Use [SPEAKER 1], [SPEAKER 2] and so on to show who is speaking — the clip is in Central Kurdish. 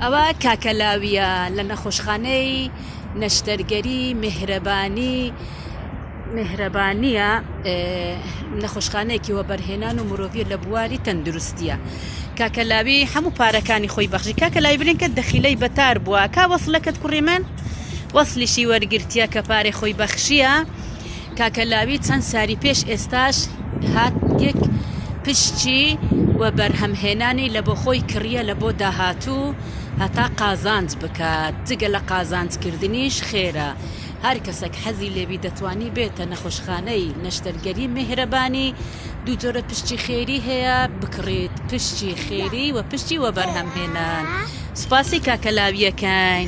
[SPEAKER 1] ئەوە کاکەلاویە لە نەخۆشخانەی نەشتەرگەری مهرەبانیە، نەخۆشخانەیەکی وەبەرهێنان و مرۆڤی لە بواری تەندروستیە. کاکەلاوی هەموو پارەکانی خۆی بەخشی. کاکەلاوی برێنکە دەخیلەی بەتار بووە، کا وەسڵەکەت کوڕی من وەسلیشی وەرگرتیە کە پارەی خۆی بەخشیە. کاکەلاوی چەند ساری پێش ئێستاش هات یەک پشتی و بەرهەمهێنانی لە بۆ خۆی کڕیە لە بۆ داهاتوو هەتا قازانج بکات. جگە لە قازانجکردنیش خێرە. هەر کەسێک حەزی لێبی دەتوانی بێتە نەخۆشخانەی نەشتەرگەری مهرەبانی. دوو جۆرە پشتی خێری هەیە بکڕێت، پشتی خێری و پشتی وە بەرهەمهێنان. سوپاسی کاکەلاویەکەین.